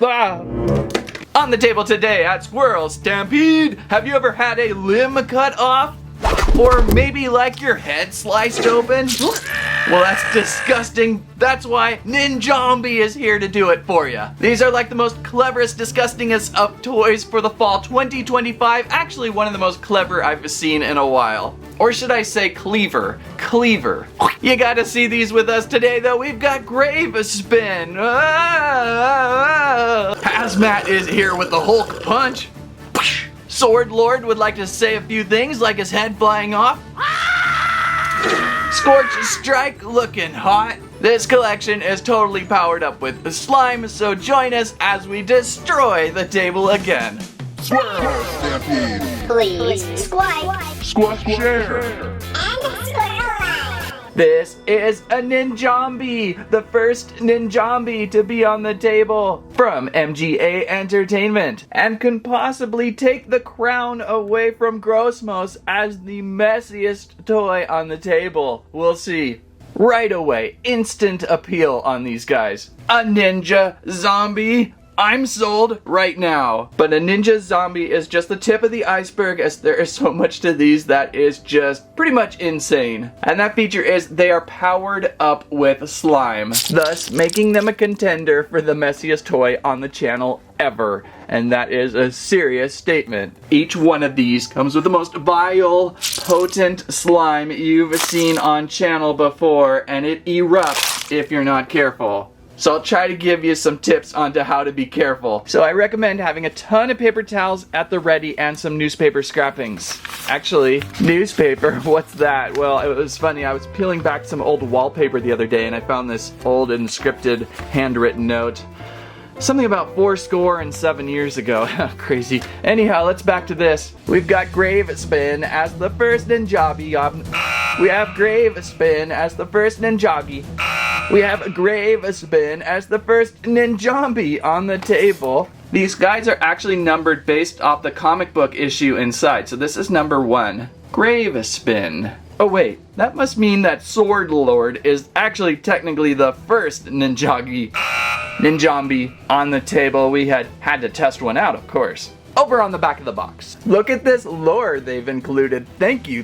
Ah. On the table today at Squirrel Stampede, have you ever had a limb cut off? Or maybe like your head sliced open? Well, that's disgusting. That's why Ninjombie is here to do it for you. These are like the most cleverest, disgustingest of toys for the fall 2025. Actually, one of the most clever I've seen in a while. Or should I say cleaver? Cleaver. You gotta see these with us today though. We've got Grave Spin. Haz Mat is here with the Hulk Punch. Sword Lord would like to say a few things, like his head flying off. Scortch Strike looking hot. This collection is totally powered up with slime, so join us as we destroy the table again. Squirrel Stampede. Please subscribe. Squash share. And Squirrel. This is a Ninjombie, the first Ninjombie to be on the table from MGA Entertainment, and can possibly take the crown away from Grossmos as the messiest toy on the table. We'll see. Right away, instant appeal on these guys. A ninja zombie? I'm sold right now. But a ninja zombie is just the tip of the iceberg, as there is so much to these that is just pretty much insane. And that feature is they are powered up with slime, thus making them a contender for the messiest toy on the channel ever. And that is a serious statement. Each one of these comes with the most vile, potent slime you've seen on channel before, and it erupts if you're not careful. So I'll try to give you some tips on to how to be careful. So I recommend having a ton of paper towels at the ready and some newspaper scrappings. Actually, newspaper, what's that? Well, it was funny, I was peeling back some old wallpaper the other day and I found this old inscripted handwritten note. Something about 7 years ago. Crazy. Anyhow, let's back to this. We've got Grave Spin as the first Ninjombie. We have Grave Spin as the first Ninjombie. We have Grave Spin as the first Ninjombie on the table. These guys are actually numbered based off the comic book issue inside. So this is number 1. Grave Spin. Oh wait, that must mean that Sword Lord is actually technically the first Ninjombie on the table. We had to test one out, of course. Over on the back of the box, look at this lore they've included. Thank you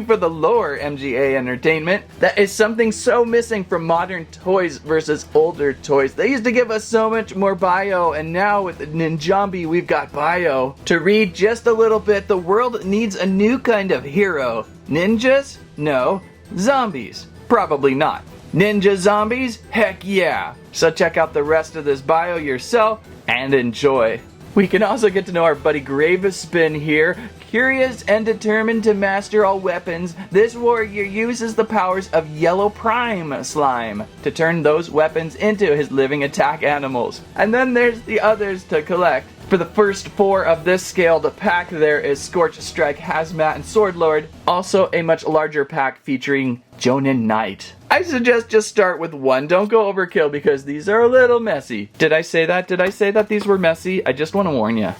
for the lore, MGA Entertainment. That is something so missing from modern toys versus older toys. They used to give us so much more bio, and now with Ninjombie we've got bio. To read just a little bit, the world needs a new kind of hero. Ninjas? No. Zombies? Probably not. Ninja zombies? Heck yeah! So check out the rest of this bio yourself and enjoy. We can also get to know our buddy Grave Spin here. Curious and determined to master all weapons, this warrior uses the powers of Yellow Prime Slime to turn those weapons into his living attack animals. And then there's the others to collect. For the first 4 of this scaled pack, there is Scortch Strike, Haz Mat, and Sword Lord. Also a much larger pack featuring Jonin Knight. I suggest just start with 1. Don't go overkill because these are a little messy. Did I say that? Did I say that these were messy? I just want to warn you.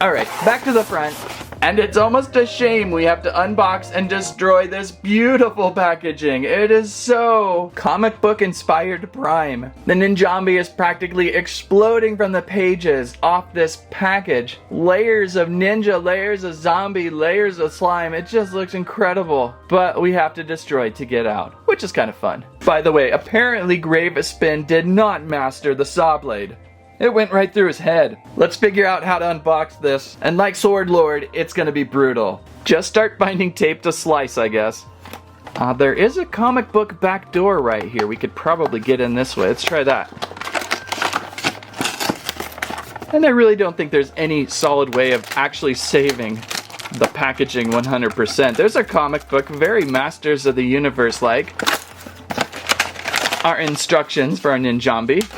Alright, back to the front. And it's almost a shame we have to unbox and destroy this beautiful packaging. It is so comic book inspired prime. The Ninjombie is practically exploding from the pages off this package. Layers of ninja, layers of zombie, layers of slime. It just looks incredible. But we have to destroy to get out, which is kind of fun. By the way, apparently Grave Spin did not master the saw blade. It went right through his head. Let's figure out how to unbox this. And like Sword Lord, it's gonna be brutal. Just start binding tape to slice, I guess. There is a comic book back door right here. We could probably get in this way. Let's try that. And I really don't think there's any solid way of actually saving the packaging 100%. There's a comic book, very Masters of the Universe-like. Our instructions for our Ninjombie.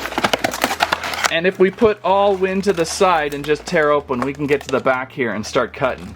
And if we put all wind to the side and just tear open, we can get to the back here and start cutting.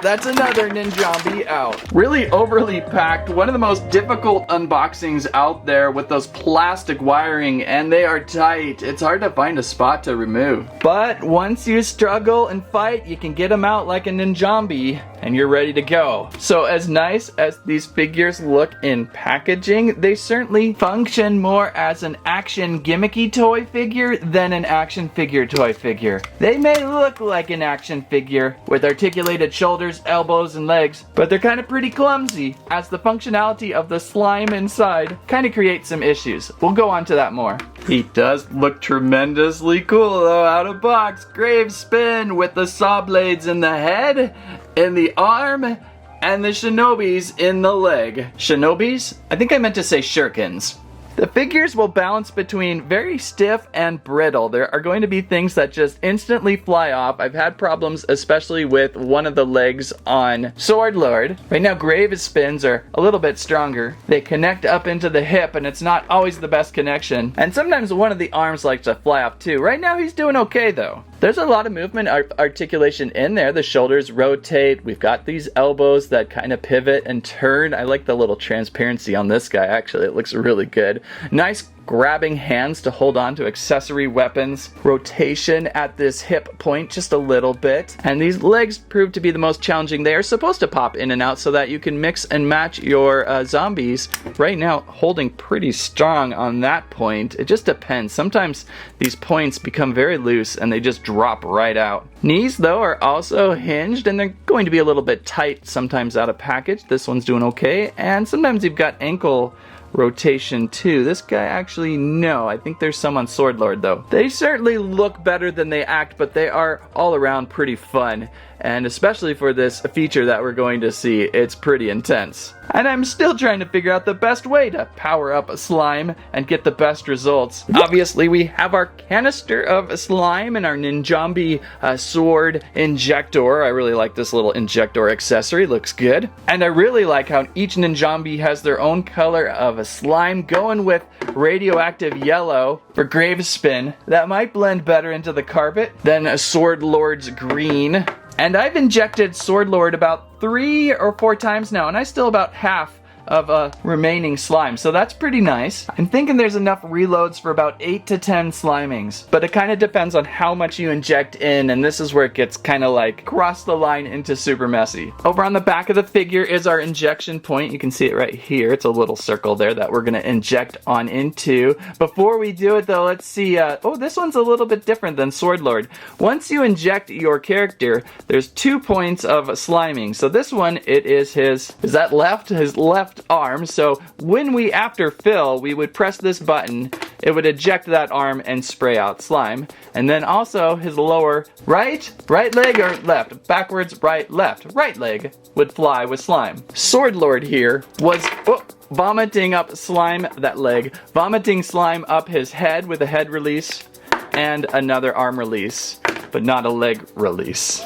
that's another Ninjombie out. Really overly packed, one of the most difficult unboxings out there with those plastic wiring, and they are tight. It's hard to find a spot to remove. But once you struggle and fight, you can get them out like a Ninjombie, and you're ready to go. So as nice as these figures look in packaging, they certainly function more as an action gimmicky toy figure than an action figure toy figure. They may look like an action figure with articulated shoulders, elbows, and legs, but they're kind of pretty clumsy, as the functionality of the slime inside kind of creates some issues. We'll go on to that more. He does look tremendously cool though, out of box. Grave spin with the saw blades in the head, in the arm, and the shinobis in the leg. Shinobis? I think I meant to say shurikens. The figures will bounce between very stiff and brittle. There are going to be things that just instantly fly off. I've had problems especially with one of the legs on Sword Lord. Right now Grave spins are a little bit stronger. They connect up into the hip and it's not always the best connection. And sometimes one of the arms likes to fly off too. Right now he's doing okay though. There's a lot of movement articulation in there. The shoulders rotate. We've got these elbows that kind of pivot and turn. I like the little transparency on this guy actually. It looks really good. Nice grabbing hands to hold on to accessory weapons. Rotation at this hip point just a little bit. And these legs prove to be the most challenging. They are supposed to pop in and out so that you can mix and match your zombies. Right now, holding pretty strong on that point. It just depends. Sometimes these points become very loose and they just drop right out. Knees, though, are also hinged and they're going to be a little bit tight sometimes out of package. This one's doing okay. And sometimes you've got ankle rotation too. This guy actually, no. I think there's some on Sword Lord though. They certainly look better than they act, but they are all around pretty fun. And especially for this feature that we're going to see, it's pretty intense. And I'm still trying to figure out the best way to power up a slime and get the best results. Obviously, we have our canister of slime and our Ninjombie sword injector. I really like this little injector accessory. Looks good. And I really like how each Ninjombie has their own color of a slime, going with radioactive yellow for Grave spin. That might blend better into the carpet than a Sword Lord's green. And I've injected Sword Lord about 3 or 4 times now, and I still about half of remaining slime, so that's pretty nice. I'm thinking there's enough reloads for about 8 to 10 slimings, but it kind of depends on how much you inject in, and this is where it gets kind of like cross the line into super messy. Over on the back of the figure is our injection point. You can see it right here. It's a little circle there that we're gonna inject on into. Before we do it though, let's see, oh, this one's a little bit different than Sword Lord. Once you inject your character, there's 2 points of sliming. So this one, it is his left arm. So when we after fill, we would press this button, it would eject that arm and spray out slime. And then also his lower right leg or left, backwards, right leg would fly with slime. Sword Lord here was vomiting up slime, that leg, vomiting slime up his head with a head release and another arm release, but not a leg release.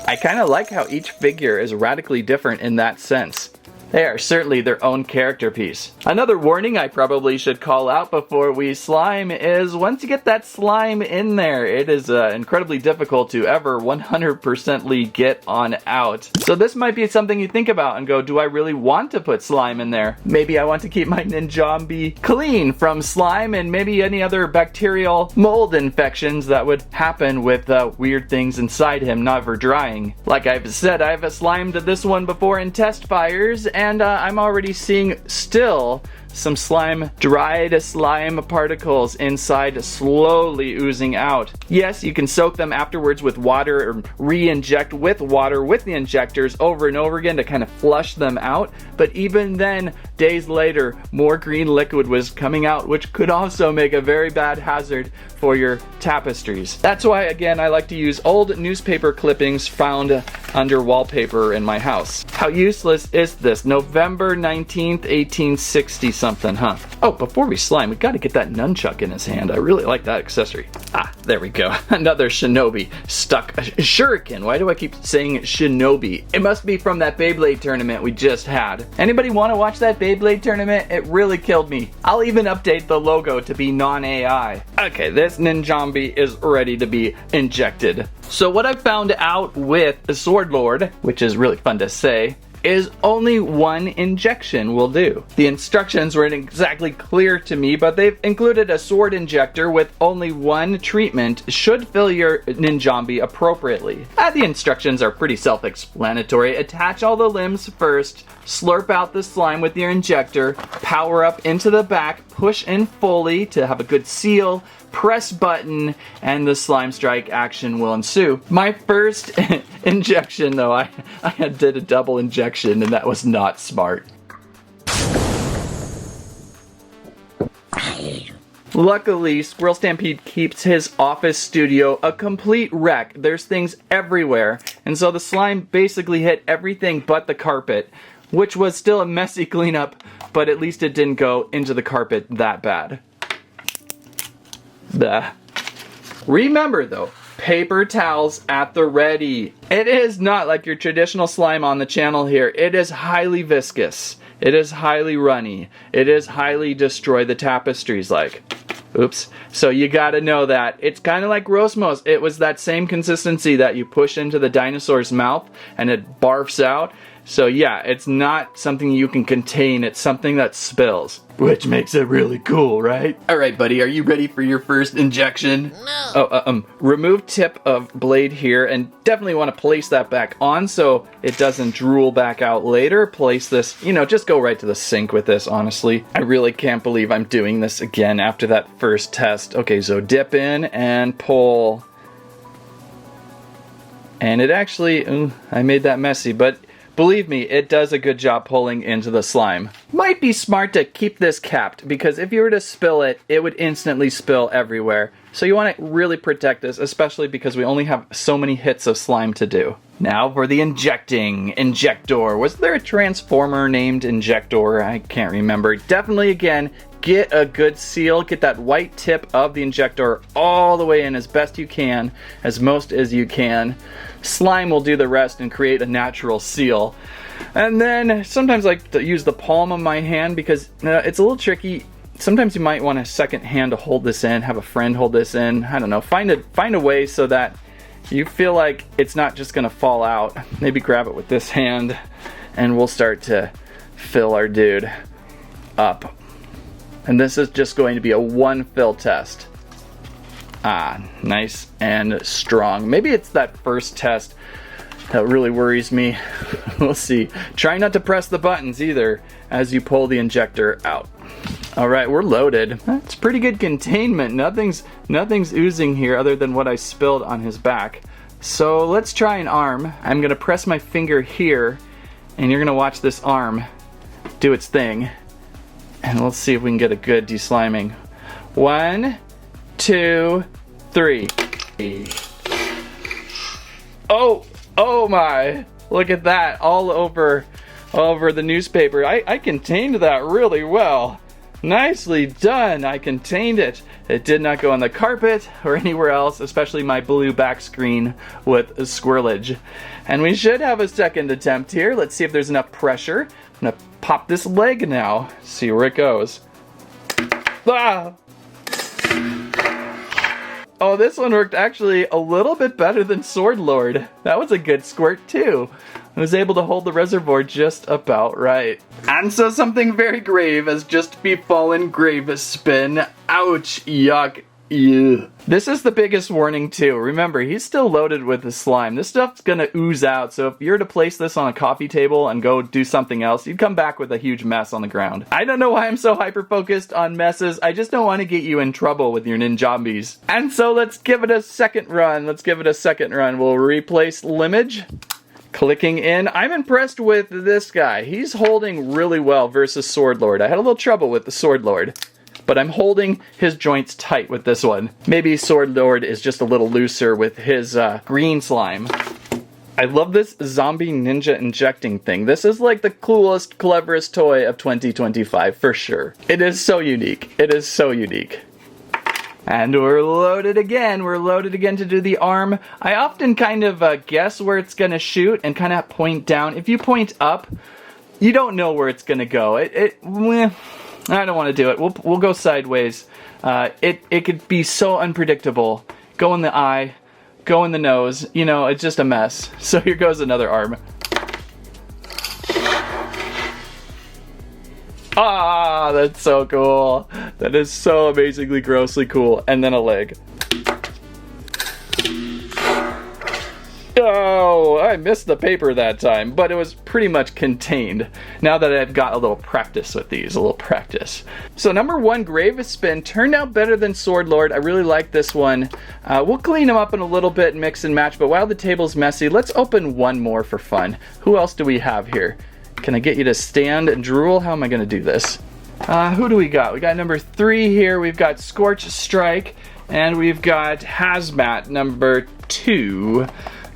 I kind of like how each figure is radically different in that sense. They are certainly their own character piece. Another warning I probably should call out before we slime is once you get that slime in there, it is incredibly difficult to ever 100%ly get on out. So this might be something you think about and go, do I really want to put slime in there? Maybe I want to keep my Ninjombie clean from slime and maybe any other bacterial mold infections that would happen with weird things inside him never drying. Like I've said, I've slimed this one before in test fires, and I'm already seeing still some dried slime particles inside slowly oozing out. Yes, you can soak them afterwards with water or re-inject with water with the injectors over and over again to kind of flush them out, but even then, days later, more green liquid was coming out, which could also make a very bad hazard for your tapestries. That's why, again, I like to use old newspaper clippings found under wallpaper in my house. How useless is this? November 19th, 1860 something, huh? Oh, before we slime, we gotta get that nunchuck in his hand. I really like that accessory. There we go. Another shinobi stuck. Shuriken. Why do I keep saying shinobi? It must be from that Beyblade tournament we just had. Anybody want to watch that Beyblade tournament? It really killed me. I'll even update the logo to be non-AI. Okay, this Ninjombie is ready to be injected. So what I found out with Sword Lord, which is really fun to say, is only one injection will do. The instructions weren't exactly clear to me, but they've included a sword injector with only one treatment should fill your Ninjombie appropriately. The instructions are pretty self-explanatory. Attach all the limbs first, slurp out the slime with your injector, power up into the back, push in fully to have a good seal, press button, and the slime strike action will ensue. My first injection though, I did a double injection and that was not smart. Luckily, Squirrel Stampede keeps his office studio a complete wreck. There's things everywhere, and so the slime basically hit everything but the carpet, which was still a messy cleanup, but at least it didn't go into the carpet that bad. Bleh. Remember though, paper towels at the ready. It is not like your traditional slime on the channel here. It is highly viscous. It is highly runny. It is highly destroy the tapestries like. Oops. So you gotta know that. It's kind of like Rosmos. It was that same consistency that you push into the dinosaur's mouth and it barfs out. So yeah, it's not something you can contain, it's something that spills. Which makes it really cool, right? Alright buddy, are you ready for your first injection? No! Remove tip of blade here, and definitely want to place that back on so it doesn't drool back out later. Place this, just go right to the sink with this, honestly. I really can't believe I'm doing this again after that first test. Okay, so dip in and pull. And it actually, I made that messy, but believe me, it does a good job pulling into the slime. Might be smart to keep this capped, because if you were to spill it, it would instantly spill everywhere. So you want to really protect this, especially because we only have so many hits of slime to do. Now for the injector. Was there a transformer named Injector? I can't remember. Definitely, again, get a good seal. Get that white tip of the injector all the way in as best you can, as most as you can. Slime will do the rest and create a natural seal. And then sometimes I like to use the palm of my hand because it's a little tricky. Sometimes you might want a second hand to hold this in, have a friend hold this in. I don't know, find a way so that you feel like it's not just gonna fall out. Maybe grab it with this hand and we'll start to fill our dude up. And this is just going to be a one fill test. Nice and strong. Maybe it's that first test that really worries me. We'll see. Try not to press the buttons either as you pull the injector out. Alright, we're loaded. That's pretty good containment. Nothing's oozing here other than what I spilled on his back. So let's try an arm. I'm gonna press my finger here and you're gonna watch this arm do its thing. And let's see if we can get a good desliming. 1, 2, 3. Oh my! Look at that, all over the newspaper. I contained that really well. Nicely done, I contained it. It did not go on the carpet or anywhere else, especially my blue back screen with squirrelage. And we should have a second attempt here. Let's see if there's enough pressure. I'm gonna pop this leg now, see where it goes. Ah! Oh, this one worked actually a little bit better than Sword Lord. That was a good squirt too. I was able to hold the reservoir just about right. And so something very grave has just befallen Grave Spin. Ouch, yuck, ew. This is the biggest warning too. Remember, he's still loaded with the slime. This stuff's gonna ooze out, so if you were to place this on a coffee table and go do something else, you'd come back with a huge mess on the ground. I don't know why I'm so hyper-focused on messes. I just don't want to get you in trouble with your Ninjombies. And so let's give it a second run. We'll replace Limage. Clicking in. I'm impressed with this guy. He's holding really well versus Sword Lord. I had a little trouble with the Sword Lord, but I'm holding his joints tight with this one. Maybe Sword Lord is just a little looser with his green slime. I love this zombie ninja injecting thing. This is like the coolest, cleverest toy of 2025 for sure. It is so unique. It is so unique. And we're loaded again. We're loaded again to do the arm. I often kind of guess where it's going to shoot and kind of point down. If you point up, you don't know where it's going to go. I don't want to do it. We'll go sideways. It could be so unpredictable. Go in the eye, go in the nose. You know, it's just a mess. So here goes another arm. Ah, that's so cool. That is so amazingly grossly cool. And then a leg. Oh, I missed the paper that time, but it was pretty much contained. Now that I've got a little practice with these, a little practice. So number 1, Grave Spin, turned out better than Sword Lord. I really like this one. We'll clean them up in a little bit and mix and match, but while the table's messy, let's open one more for fun. Who else do we have here? Can I get you to stand and drool? How am I going to do this? Who do we got? We got number 3 here. We've got Scortch Strike, and we've got Hazmat number 2.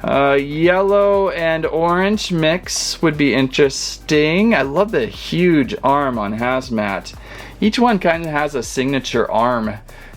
Yellow and orange mix would be interesting. I love the huge arm on Hazmat. Each one kind of has a signature arm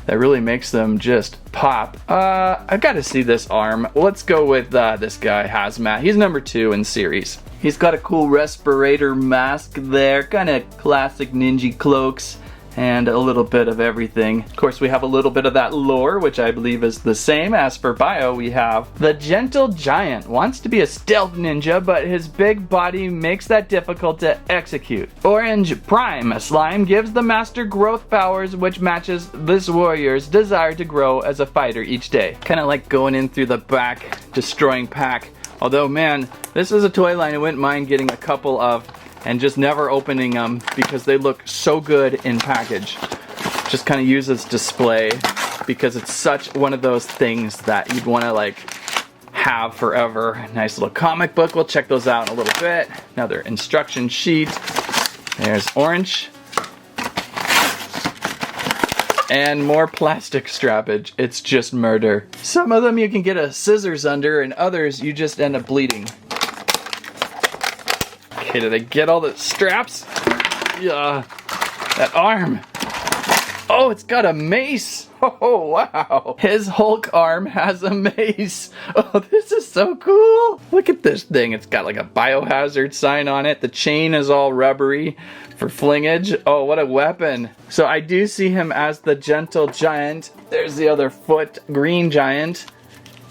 that really makes them just pop. I've got to see this arm. Let's go with this guy, Hazmat. He's number 2 in series. He's got a cool respirator mask there, kind of classic ninja cloaks, and a little bit of everything. Of course, we have a little bit of that lore, which I believe is the same. As for bio, we have the Gentle Giant. Wants to be a stealth ninja, but his big body makes that difficult to execute. Orange Prime Slime gives the master growth powers, which matches this warrior's desire to grow as a fighter each day. Kind of like going in through the back, destroying pack. Although, man, this is a toy line I wouldn't mind getting a couple of and just never opening them because they look so good in package. Just kind of use as display because it's such one of those things that you'd want to like have forever. Nice little comic book. We'll check those out in a little bit. Another instruction sheet. There's orange. And more plastic strappage. It's just murder. Some of them you can get a scissors under, and others you just end up bleeding. Okay, did I get all the straps? Yeah, that arm. Oh, it's got a mace. Oh, wow. His Hulk arm has a mace. Oh, this is so cool. Look at this thing. It's got like a biohazard sign on it. The chain is all rubbery for flingage. Oh, what a weapon. So I do see him as the Gentle Giant. There's the other foot, Green Giant.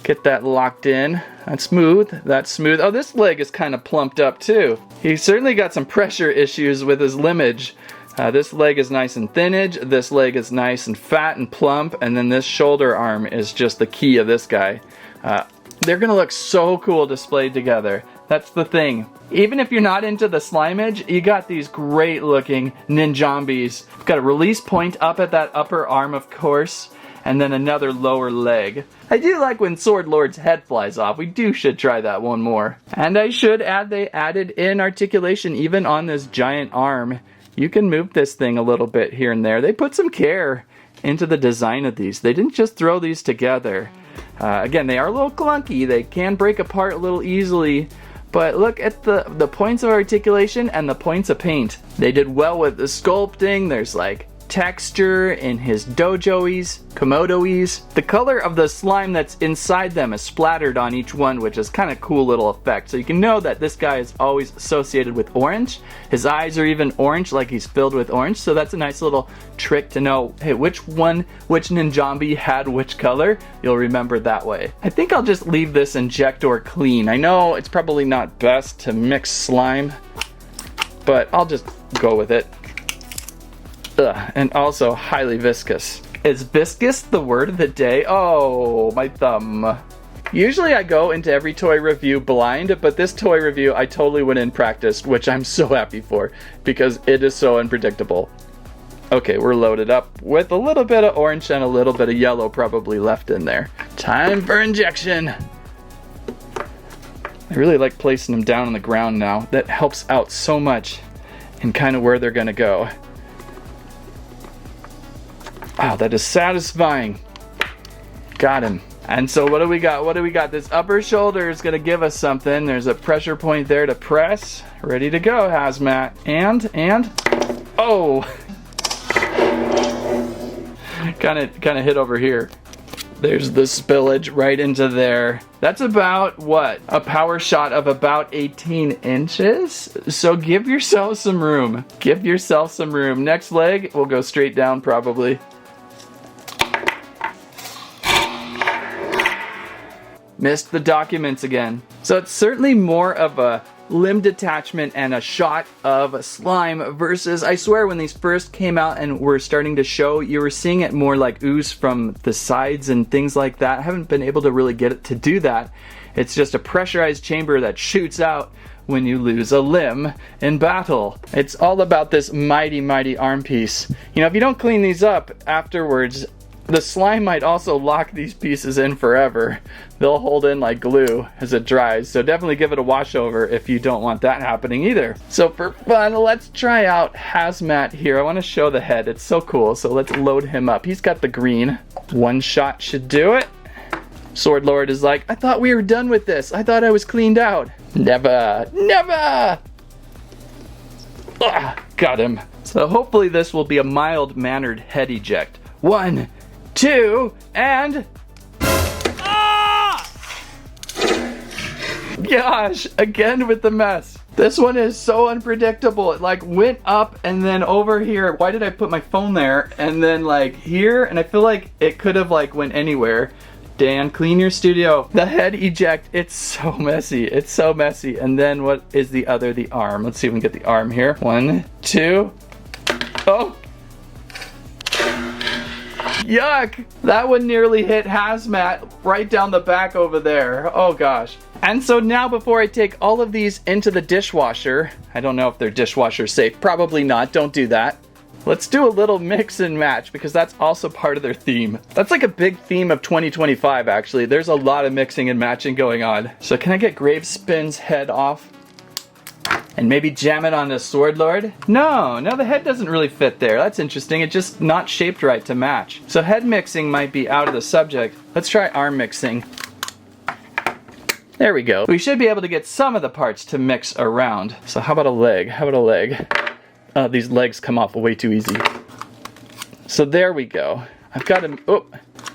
Get that locked in. That's smooth. That's smooth. Oh, this leg is kind of plumped up too. He's certainly got some pressure issues with his limbage. This leg is nice and thinnage. This leg is nice and fat and plump. And then this shoulder arm is just the key of this guy. They're going to look so cool displayed together. That's the thing. Even if you're not into the slimeage, you got these great looking Ninjombies. Got a release point up at that upper arm, of course. And then another lower leg. I do like when Sword Lord's head flies off. We should try that one more. And I should add they added in articulation even on this giant arm. You can move this thing a little bit here and there. They put some care into the design of these. They didn't just throw these together. Again, they are a little clunky. They can break apart a little easily. But look at the points of articulation and the points of paint. They did well with the sculpting. There's like texture in his dojois, komodois. The color of the slime that's inside them is splattered on each one, which is kind of cool little effect. So you can know that this guy is always associated with orange. His eyes are even orange, like he's filled with orange. So that's a nice little trick to know, hey, which Ninjombie had which color. You'll remember that way. I think I'll just leave this injector clean. I know it's probably not best to mix slime, but I'll just go with it. Ugh, and also highly viscous. Is viscous the word of the day? Oh, my thumb. Usually I go into every toy review blind, but this toy review I totally went in practiced, which I'm so happy for, because it is so unpredictable. Okay, we're loaded up with a little bit of orange and a little bit of yellow probably left in there. Time for injection. I really like placing them down on the ground now. That helps out so much in kind of where they're gonna go. Wow, that is satisfying. Got him. And so what do we got? What do we got? This upper shoulder is gonna give us something. There's a pressure point there to press. Ready to go, Hazmat. And, oh! kind of hit over here. There's the spillage right into there. That's about, what, a power shot of about 18 inches? So give yourself some room. Give yourself some room. Next leg, we'll go straight down probably. Missed the documents again. So it's certainly more of a limb detachment and a shot of slime versus, I swear, when these first came out and were starting to show, you were seeing it more like ooze from the sides and things like that. I haven't been able to really get it to do that. It's just a pressurized chamber that shoots out when you lose a limb in battle. It's all about this mighty, mighty arm piece. You know, if you don't clean these up afterwards, the slime might also lock these pieces in forever. They'll hold in like glue as it dries, so definitely give it a wash over if you don't want that happening either. So for fun, let's try out Haz Mat here. I want to show the head, it's so cool, so let's load him up. He's got the green. One shot should do it. Sword Lord is like, I thought we were done with this. I thought I was cleaned out. Never, never! Ah, got him. So hopefully this will be a mild-mannered head eject. 1, 2, and... Ah! Gosh, again with the mess. This one is so unpredictable. It like went up and then over here. Why did I put my phone there? And then like here, and I feel like it could have like went anywhere. Dan, clean your studio. The head eject, it's so messy. It's so messy. And then what is the other? The arm. Let's see if we can get the arm here. 1, 2. Oh! Yuck! That one nearly hit Haz Mat right down the back over there. Oh gosh. And so now before I take all of these into the dishwasher, I don't know if they're dishwasher safe, probably not, don't do that. Let's do a little mix and match because that's also part of their theme. That's like a big theme of 2025 actually. There's a lot of mixing and matching going on. So can I get Gravespin's head off? And maybe jam it on the Sword Lord? No, the head doesn't really fit there. That's interesting. It's just not shaped right to match. So head mixing might be out of the subject. Let's try arm mixing. There we go. We should be able to get some of the parts to mix around. So how about a leg? How about a leg? These legs come off way too easy. So there we go. I've got him. Oh,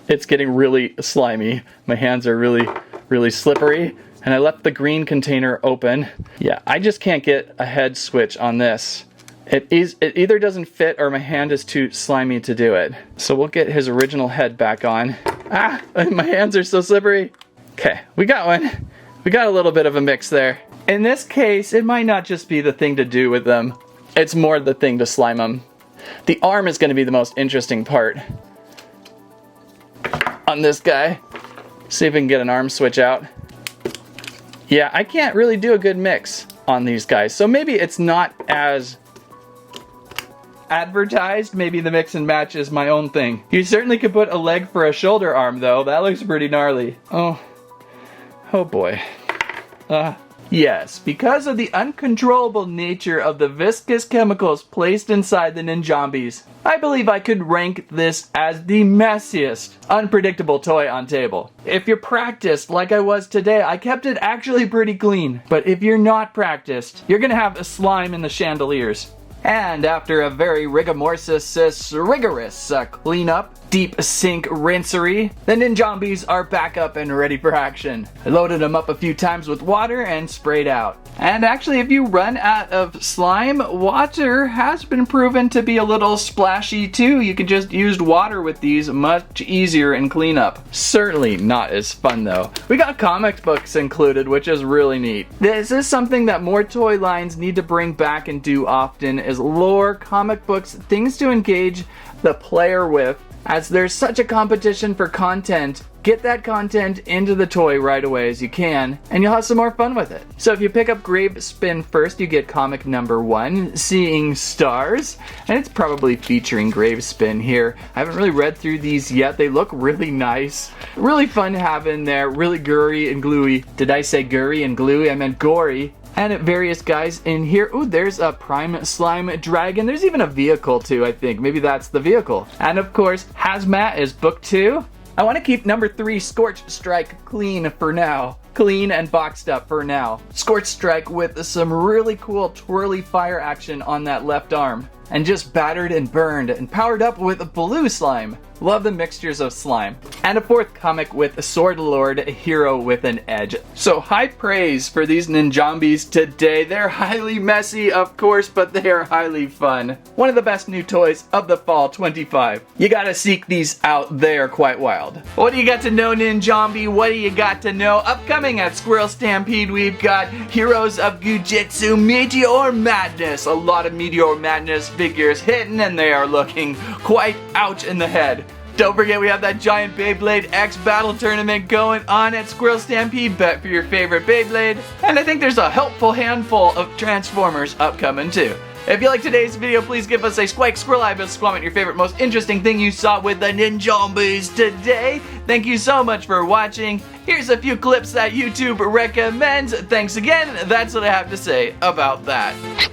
it's getting really slimy. My hands are really, really slippery. And I left the green container open. Yeah, I just can't get a head switch on this. It either doesn't fit or my hand is too slimy to do it. So we'll get his original head back on. Ah, my hands are so slippery. Okay, we got one. We got a little bit of a mix there. In this case, it might not just be the thing to do with them. It's more the thing to slime them. The arm is going to be the most interesting part on this guy. See if we can get an arm switch out. Yeah, I can't really do a good mix on these guys. So maybe it's not as advertised. Maybe the mix and match is my own thing. You certainly could put a leg for a shoulder arm though. That looks pretty gnarly. Oh boy. Yes, because of the uncontrollable nature of the viscous chemicals placed inside the Ninjombies, I believe I could rank this as the messiest, unpredictable toy on table. If you're practiced like I was today, I kept it actually pretty clean. But if you're not practiced, you're gonna have a slime in the chandeliers. And after a very rigorous cleanup, deep sink rinsery, the Ninjombies are back up and ready for action. I loaded them up a few times with water and sprayed out. And actually, if you run out of slime, water has been proven to be a little splashy too. You can just use water with these, much easier in cleanup. Certainly not as fun though. We got comic books included, which is really neat. This is something that more toy lines need to bring back and do often, is lore, comic books, things to engage the player with. As there's such a competition for content, get that content into the toy right away as you can, and you'll have some more fun with it. So if you pick up Gravespin first, you get comic number 1, Seeing Stars, and it's probably featuring Gravespin here. I haven't really read through these yet. They look really nice. Really fun to have in there, really gory and gluey. Did I say gory and gluey? I meant gory. And various guys in here. Ooh, there's a Prime Slime Dragon. There's even a vehicle too, I think. Maybe that's the vehicle. And of course, Haz Mat is book 2. I want to keep number 3, Scortch Strike, clean for now. Clean and boxed up for now. Scortch Strike with some really cool twirly fire action on that left arm. and just battered and burned and powered up with blue slime. Love the mixtures of slime. And a fourth comic with a Sword Lord, a hero with an edge. So high praise for these Ninjombies today. They're highly messy, of course, but they are highly fun. One of the best new toys of the fall 25. You gotta seek these out, they are quite wild. What do you got to know, Ninjombie? What do you got to know? Upcoming at Squirrel Stampede, we've got Heroes of Gujitsu Meteor Madness. A lot of Meteor Madness figures hitting, and they are looking quite out in the head. Don't forget we have that giant Beyblade X battle tournament going on at Squirrel Stampede. Bet for your favorite Beyblade. And I think there's a helpful handful of Transformers upcoming too. If you like today's video, please give us a squike, squirrel ibis, comment your favorite, most interesting thing you saw with the Ninjombies today. Thank you so much for watching. Here's a few clips that YouTube recommends. Thanks again. That's what I have to say about that.